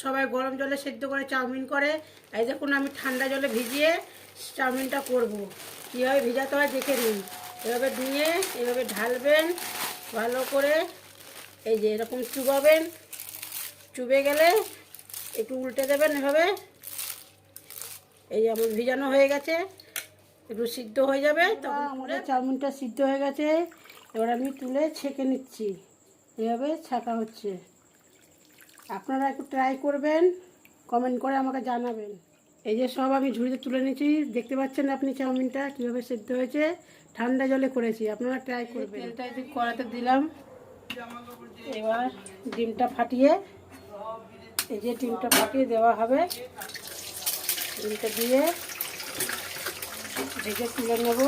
সবাই গরম জলে সেদ্ধ করে চাউমিন করে, এই দেখুন আমি ঠান্ডা জলে ভিজিয়ে চাউমিনটা করব। কীভাবে ভিজাতে হয় দেখে নিন। এভাবে দিয়ে এভাবে ঢালবেন ভালো করে, এই যে এরকম চুবাবেন, চুবে গেলে একটু উল্টে দেবেন এভাবে। এই যে আমার ভিজানো হয়ে গেছে, একটু সিদ্ধ হয়ে যাবে তখন আমাদের চাউমিনটা সিদ্ধ হয়ে গেছে। এবার আমি তুলে ছেঁকে নিচ্ছি, এভাবে ছাঁকা হচ্ছে। আপনারা একটু ট্রাই করবেন, কমেন্ট করে আমাকে জানাবেন। এই যে সব আমি ঝুড়িতে তুলে নিয়েছি, দেখতে পাচ্ছেন আপনি চাউমিনটা কীভাবে সেদ্ধ হয়েছে। ঠান্ডা জলে করেছি, আপনারা ট্রাই করবেন। তেলটা একটু কড়াতে দিলাম, এবার ডিমটা ফাটিয়ে, এই যে ডিমটা ফাটিয়ে দেওয়া হবে। ডিমটা দিয়ে ভেজে তুলে নেব।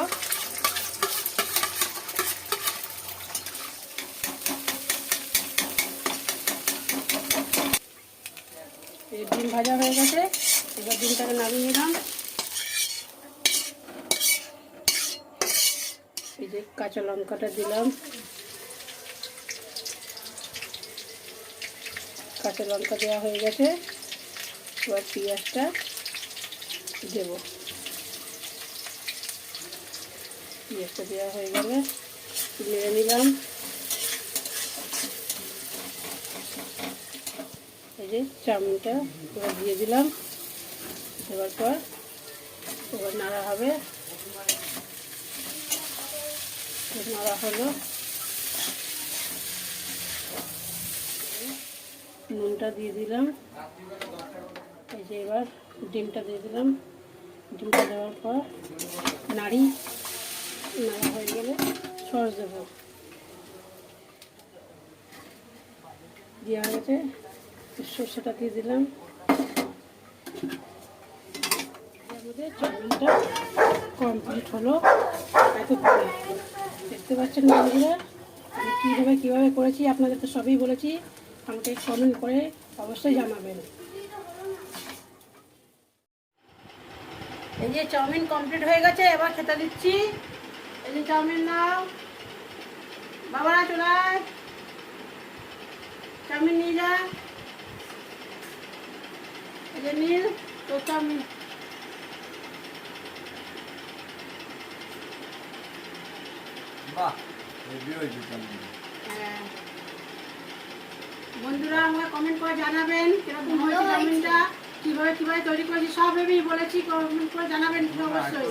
এই ডিম ভাজা হয়ে গেছে, এবার ডিমটাকে নামিয়ে নিলাম। এই যে কাঁচা লঙ্কাটা দিলাম, কাঁচা লঙ্কা দেওয়া হয়ে গেছে। এবার পেঁয়াজটা দেব, পেঁয়াজটা দেওয়া হয়ে গেলে নেড়ে নিলাম। এই যে চাউমিনটা এবার দিয়ে দিলাম, দেওয়ার পর এবার নাড়া হবে। নাড়া হলো, নুনটা দিয়ে দিলাম। এই যে এবার ডিমটা দিয়ে দিলাম, ডিমটা দেওয়ার পর নাড়া হয়ে গেলে সস দেবো। দেওয়া হয়েছে, সর্ষেটা দিয়ে দিলাম। আমাদের চাউমিনটা কমপ্লিট হলো। এত দেখতে পাচ্ছেন বন্ধুরা আমি কীভাবে করেছি, আপনাদের তো সবই বলেছি। আমাকে কমেন্ট করে অবশ্যই জানাবেন। এই যে চাউমিন কমপ্লিট হয়ে গেছে, এবার খেতে দিচ্ছি। এই যে চাউমিন নাও, বাবারা চলে আয়, চাউমিন নিয়ে যা। এই যে নীল তো চাউমিন। হ্যাঁ বন্ধুরা, আমাকে কমেন্ট করে জানাবেন কিরকম হয়েছে চাউমিনটা, কিভাবে তৈরি করেছি। সব ভেবেই বলেছি, কমেন্ট করে জানাবেন অবশ্যই।